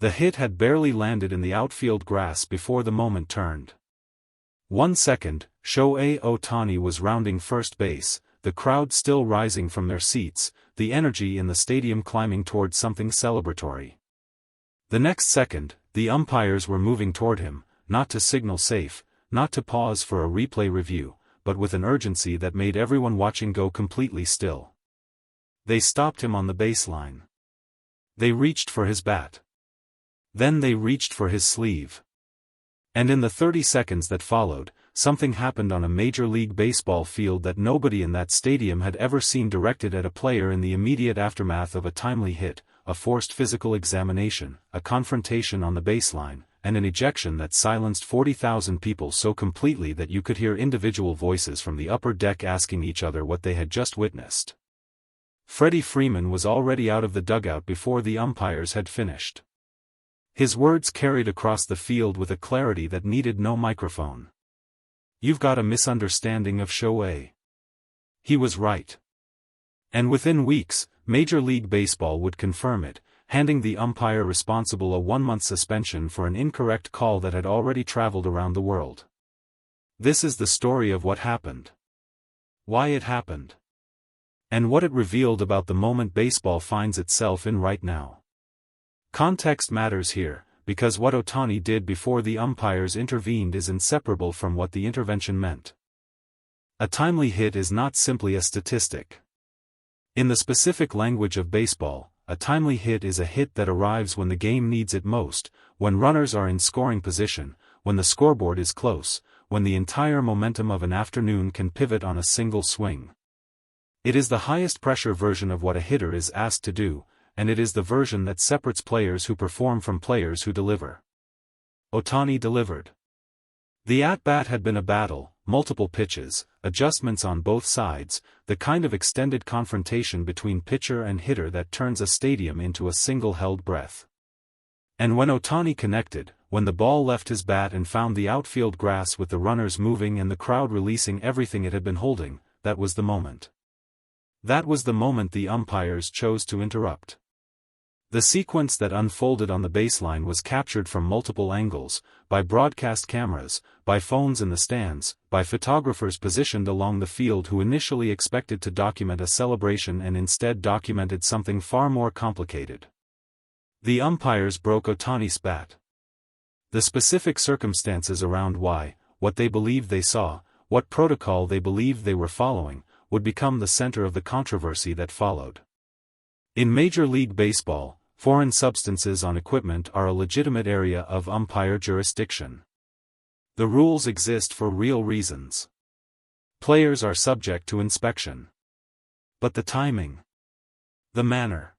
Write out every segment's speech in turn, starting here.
The hit had barely landed in the outfield grass before the moment turned. 1 second, Shohei Ohtani was rounding first base, the crowd still rising from their seats, the energy in the stadium climbing toward something celebratory. The next second, the umpires were moving toward him, not to signal safe, not to pause for a replay review, but with an urgency that made everyone watching go completely still. They stopped him on the baseline. They reached for his bat. Then they reached for his sleeve. And in the 30 seconds that followed, something happened on a Major League Baseball field that nobody in that stadium had ever seen directed at a player in the immediate aftermath of a timely hit, a forced physical examination, a confrontation on the baseline, and an ejection that silenced 40,000 people so completely that you could hear individual voices from the upper deck asking each other what they had just witnessed. Freddie Freeman was already out of the dugout before the umpires had finished. His words carried across the field with a clarity that needed no microphone. "You've got a misunderstanding of Shohei. He was right." And within weeks, Major League Baseball would confirm it, handing the umpire responsible a 1-month suspension for an incorrect call that had already traveled around the world. This is the story of what happened. Why it happened. And what it revealed about the moment baseball finds itself in right now. Context matters here, because what Ohtani did before the umpires intervened is inseparable from what the intervention meant. A timely hit is not simply a statistic. In the specific language of baseball, a timely hit is a hit that arrives when the game needs it most, when runners are in scoring position, when the scoreboard is close, when the entire momentum of an afternoon can pivot on a single swing. It is the highest pressure version of what a hitter is asked to do, and it is the version that separates players who perform from players who deliver. Ohtani delivered. The at-bat had been a battle, multiple pitches, adjustments on both sides, the kind of extended confrontation between pitcher and hitter that turns a stadium into a single held breath. And when Ohtani connected, when the ball left his bat and found the outfield grass with the runners moving and the crowd releasing everything it had been holding, that was the moment. That was the moment the umpires chose to interrupt. The sequence that unfolded on the baseline was captured from multiple angles, by broadcast cameras, by phones in the stands, by photographers positioned along the field who initially expected to document a celebration and instead documented something far more complicated. The umpires broke Ohtani's bat. The specific circumstances around why, what they believed they saw, what protocol they believed they were following, would become the center of the controversy that followed. In Major League Baseball, foreign substances on equipment are a legitimate area of umpire jurisdiction. The rules exist for real reasons. Players are subject to inspection. But the timing, the manner,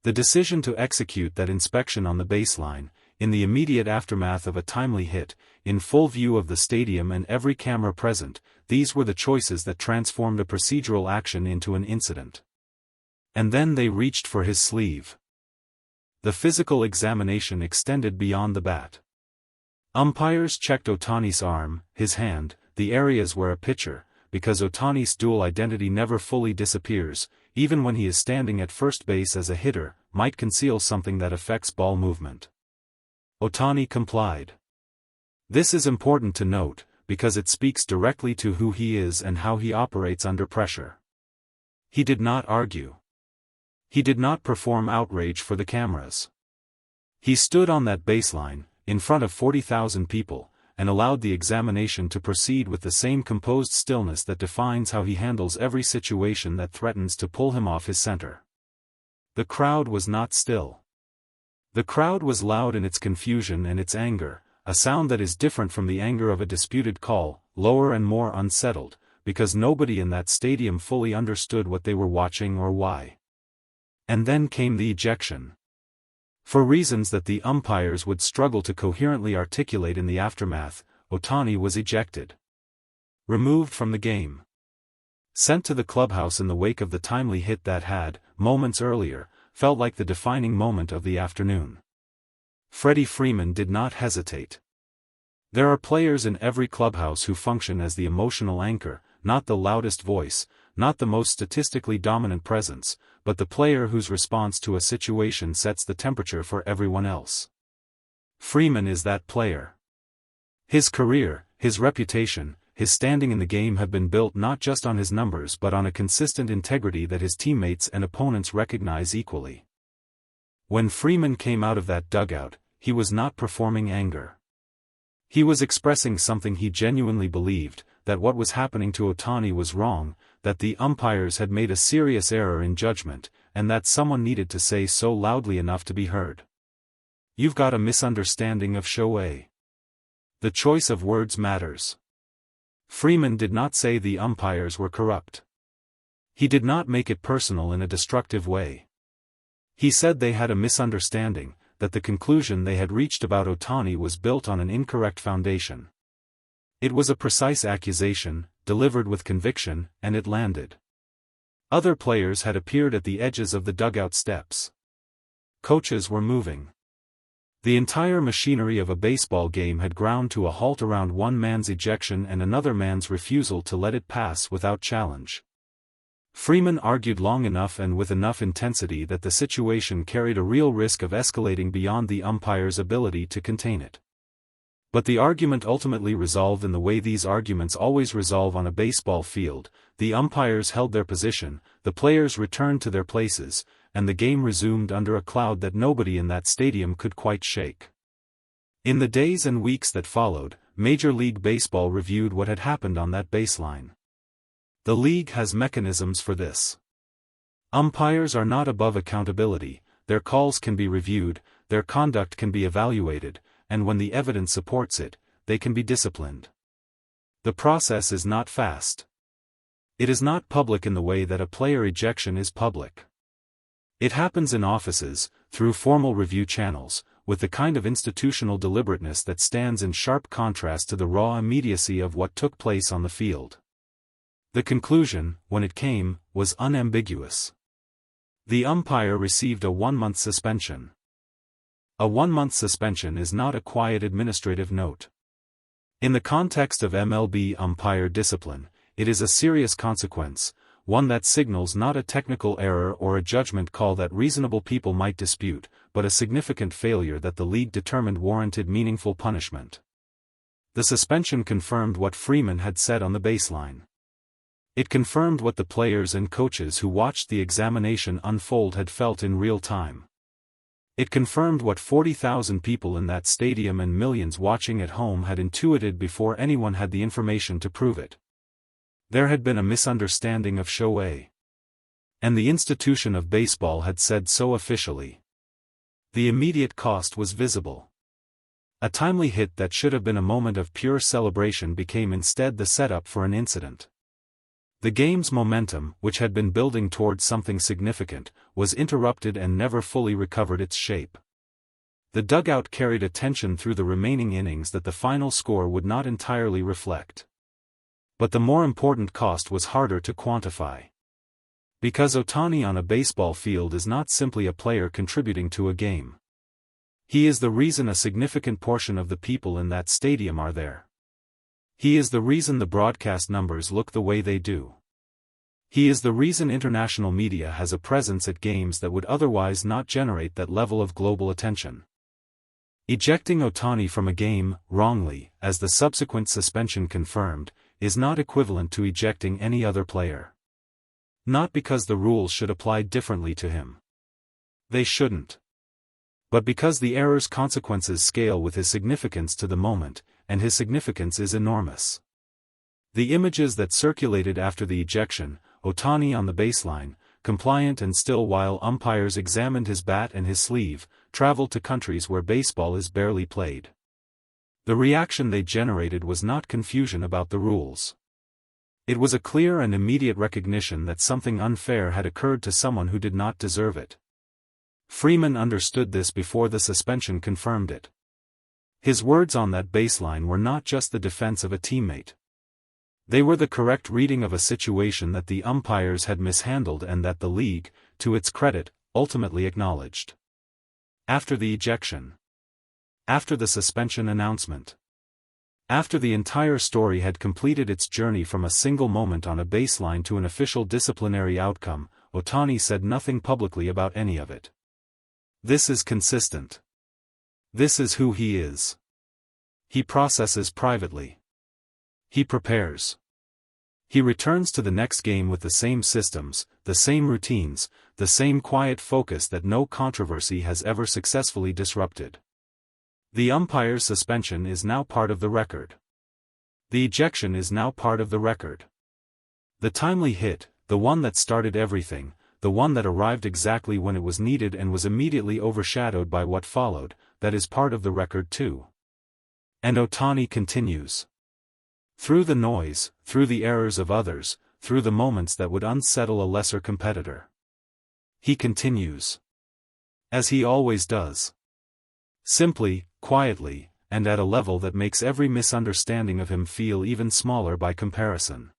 the decision to execute that inspection on the baseline, in the immediate aftermath of a timely hit, in full view of the stadium and every camera present, these were the choices that transformed a procedural action into an incident. And then they reached for his sleeve. The physical examination extended beyond the bat. Umpires checked Ohtani's arm, his hand, the areas where a pitcher, because Ohtani's dual identity never fully disappears, even when he is standing at first base as a hitter, might conceal something that affects ball movement. Ohtani complied. This is important to note, because it speaks directly to who he is and how he operates under pressure. He did not argue. He did not perform outrage for the cameras. He stood on that baseline, in front of 40,000 people, and allowed the examination to proceed with the same composed stillness that defines how he handles every situation that threatens to pull him off his center. The crowd was not still. The crowd was loud in its confusion and its anger, a sound that is different from the anger of a disputed call, lower and more unsettled, because nobody in that stadium fully understood what they were watching or why. And then came the ejection. For reasons that the umpires would struggle to coherently articulate in the aftermath, Ohtani was ejected. Removed from the game. Sent to the clubhouse in the wake of the timely hit that had, moments earlier, felt like the defining moment of the afternoon. Freddie Freeman did not hesitate. There are players in every clubhouse who function as the emotional anchor, not the loudest voice, not the most statistically dominant presence, but the player whose response to a situation sets the temperature for everyone else. Freeman is that player. His career, his reputation, his standing in the game have been built not just on his numbers but on a consistent integrity that his teammates and opponents recognize equally. When Freeman came out of that dugout, he was not performing anger. He was expressing something he genuinely believed, that what was happening to Ohtani was wrong, that the umpires had made a serious error in judgment, and that someone needed to say so loudly enough to be heard. "You've got a misunderstanding of Shohei." The choice of words matters. Freeman did not say the umpires were corrupt. He did not make it personal in a destructive way. He said they had a misunderstanding, that the conclusion they had reached about Ohtani was built on an incorrect foundation. It was a precise accusation, delivered with conviction, and it landed. Other players had appeared at the edges of the dugout steps. Coaches were moving. The entire machinery of a baseball game had ground to a halt around one man's ejection and another man's refusal to let it pass without challenge. Freeman argued long enough and with enough intensity that the situation carried a real risk of escalating beyond the umpire's ability to contain it. But the argument ultimately resolved in the way these arguments always resolve on a baseball field. The umpires held their position, the players returned to their places, and the game resumed under a cloud that nobody in that stadium could quite shake. In the days and weeks that followed, Major League Baseball reviewed what had happened on that baseline. The league has mechanisms for this. Umpires are not above accountability, their calls can be reviewed, their conduct can be evaluated, and when the evidence supports it, they can be disciplined. The process is not fast. It is not public in the way that a player ejection is public. It happens in offices, through formal review channels, with the kind of institutional deliberateness that stands in sharp contrast to the raw immediacy of what took place on the field. The conclusion, when it came, was unambiguous. The umpire received a 1-month suspension. A 1-month suspension is not a quiet administrative note. In the context of MLB umpire discipline, it is a serious consequence, one that signals not a technical error or a judgment call that reasonable people might dispute, but a significant failure that the league determined warranted meaningful punishment. The suspension confirmed what Freeman had said on the baseline. It confirmed what the players and coaches who watched the examination unfold had felt in real time. It confirmed what 40,000 people in that stadium and millions watching at home had intuited before anyone had the information to prove it. There had been a misunderstanding of Shohei. And the institution of baseball had said so officially. The immediate cost was visible. A timely hit that should have been a moment of pure celebration became instead the setup for an incident. The game's momentum, which had been building towards something significant, was interrupted and never fully recovered its shape. The dugout carried a tension through the remaining innings that the final score would not entirely reflect. But the more important cost was harder to quantify. Because Ohtani on a baseball field is not simply a player contributing to a game. He is the reason a significant portion of the people in that stadium are there. He is the reason the broadcast numbers look the way they do. He is the reason international media has a presence at games that would otherwise not generate that level of global attention. Ejecting Ohtani from a game, wrongly, as the subsequent suspension confirmed, is not equivalent to ejecting any other player. Not because the rules should apply differently to him. They shouldn't. But because the error's consequences scale with his significance to the moment, and his significance is enormous. The images that circulated after the ejection, Ohtani on the baseline, compliant and still while umpires examined his bat and his sleeve, traveled to countries where baseball is barely played. The reaction they generated was not confusion about the rules. It was a clear and immediate recognition that something unfair had occurred to someone who did not deserve it. Freeman understood this before the suspension confirmed it. His words on that baseline were not just the defense of a teammate. They were the correct reading of a situation that the umpires had mishandled and that the league, to its credit, ultimately acknowledged. After the ejection. After the suspension announcement. After the entire story had completed its journey from a single moment on a baseline to an official disciplinary outcome, Ohtani said nothing publicly about any of it. This is consistent. This is who he is. He processes privately. He prepares. He returns to the next game with the same systems, the same routines, the same quiet focus that no controversy has ever successfully disrupted. The umpire's suspension is now part of the record. The ejection is now part of the record. The timely hit, the one that started everything, the one that arrived exactly when it was needed and was immediately overshadowed by what followed, that is part of the record too. And Ohtani continues. Through the noise, through the errors of others, through the moments that would unsettle a lesser competitor. He continues. As he always does. Simply, quietly, and at a level that makes every misunderstanding of him feel even smaller by comparison.